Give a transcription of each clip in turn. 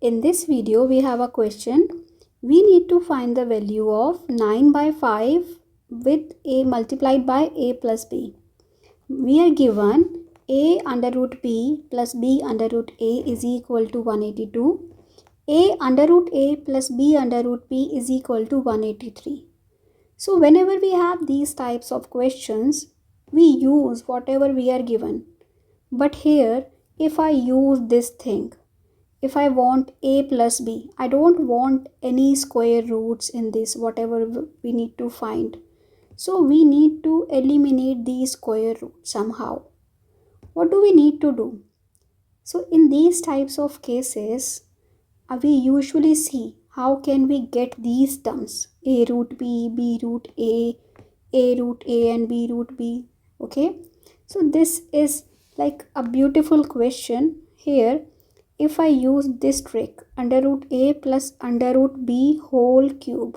In this video, we have a question. We need to find the value of 9 by 5 with a multiplied by a plus b. We are given a under root b plus b under root a is equal to 182. A under root a plus b under root b is equal to 183. So whenever we have these types of questions, we use whatever we are given. But here, if I use this thing, if I want a plus b, I don't want any square roots in this, whatever we need to find. So we need to eliminate these square roots somehow. What do we need to do? So in these types of cases, we usually see how can we get these terms, a root b root a root a and b root b. Okay, so this is like a beautiful question. Here, if I use this trick, under root a plus under root b whole cube,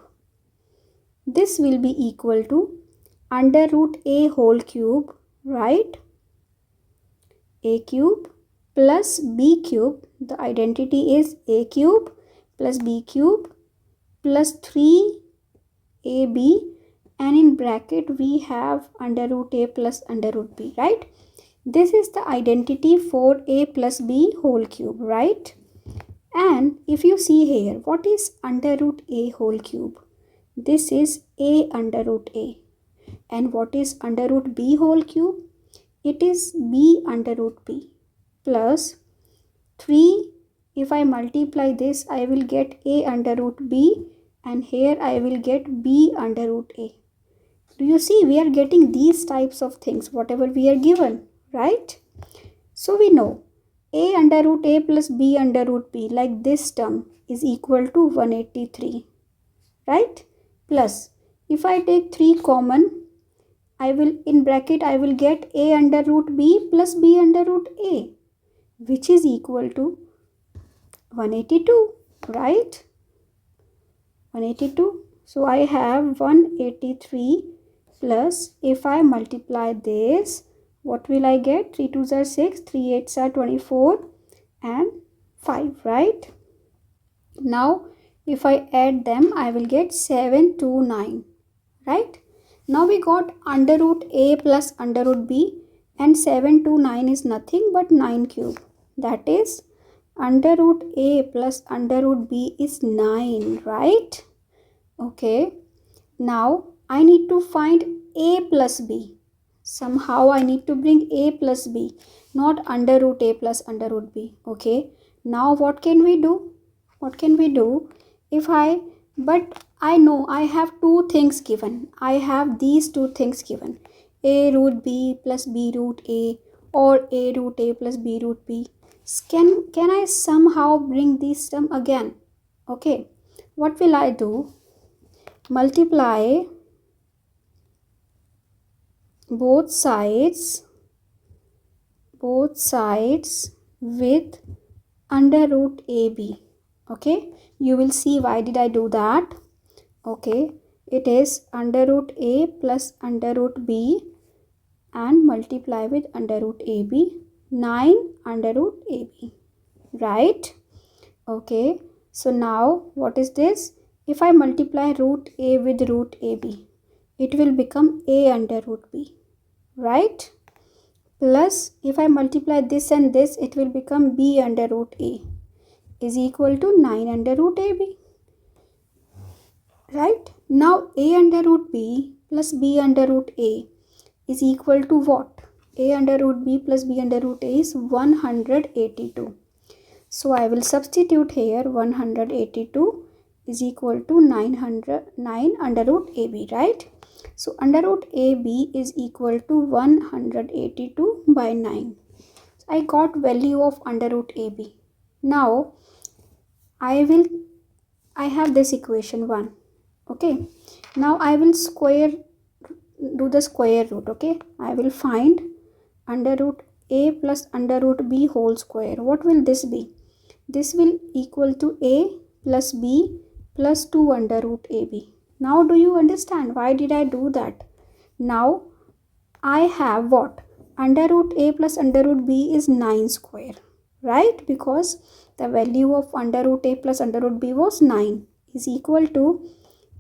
this will be equal to under root a whole cube, right? A cube plus b cube, the identity is a cube plus b cube plus 3ab, and in bracket we have under root a plus under root b, right? This is the identity for a plus b whole cube, right? And if you see here, what is under root a whole cube? This is a under root a. And what is under root b whole cube? It is b under root b plus 3. If I multiply this, I will get a under root b, and here I will get b under root a. Do you see? We are getting these types of things, whatever we are given, right? So we know a under root a plus b under root b, like this term, is equal to 183, right? Plus, if I take 3 common, I will, in bracket, I will get a under root b plus b under root a, which is equal to 182, right? 182. So I have 183 plus, if I multiply this, what will I get? 3 2s are 6, 3 8s are 24 and 5, right? Now, if I add them, I will get 729, right? Now we got under root a plus under root b, and 729 is nothing but 9 cube. That is, under root a plus under root b is 9, right? Okay. Now I need to find a plus b. Somehow I need to bring a plus b, not under root a plus under root b. Okay. Now what can we do? What can we do? But I know I have two things given. I have these two things given. A root b plus b root a, or a root a plus b root b. Can I somehow bring this term again? Okay. What will I do? Multiply both sides with under root ab. Okay, you will see why did I do that. Okay, it is under root a plus under root b and multiply with under root ab, 9 under root ab, right? Okay, so now what is this? If I multiply root a with root ab, it will become a under root b, right? Plus, if I multiply this and this, it will become b under root a is equal to 9 under root ab, right? Now, a under root b plus b under root a is equal to what? A under root b plus b under root a is 182. So, I will substitute here 182 is equal to 9 under root ab, right? So, under root ab is equal to 182 by 9. So, I got value of under root ab. Now, I have this equation 1. Okay. Now, I will do the square root. Okay. I will find under root a plus under root b whole square. What will this be? This will equal to a plus b plus 2 under root ab. Now do you understand why did I do that? Now I have what? Under root a plus under root b is 9 square, right? Because the value of under root a plus under root b was 9 is equal to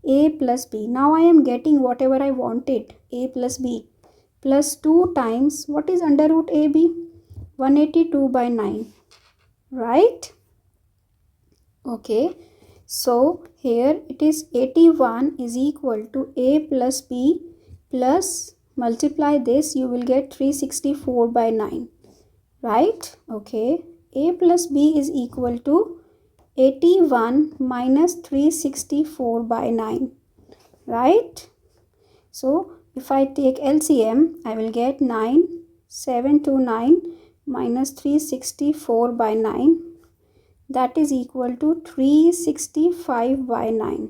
a plus b. Now I am getting whatever I wanted, a plus b plus 2 times what is under root ab? 182 by 9, right? Okay, so here it is 81 is equal to a plus b plus multiply this, you will get 364 by 9, right? Okay, a plus b is equal to 81 minus 364 by 9, right? So if I take LCM, I will get 729 minus 364 by 9, that is equal to 365 by 9.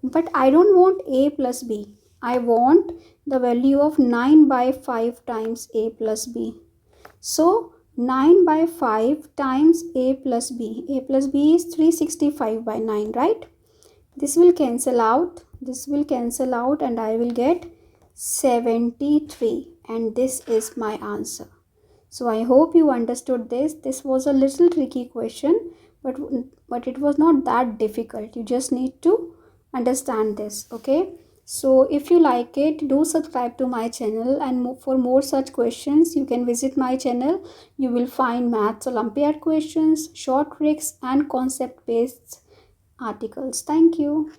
But I don't want a plus b. I want the value of 9 by 5 times a plus b. So 9 by 5 times a plus b. A plus b is 365 by 9, right? This will cancel out. This will cancel out and I will get 73. And this is my answer. So I hope you understood this. This was a little tricky question, but it was not that difficult. You just need to understand this, okay? So if you like it, do subscribe to my channel, and for more such questions you can visit my channel. You will find Maths Olympiad questions, short tricks and concept based articles. Thank you.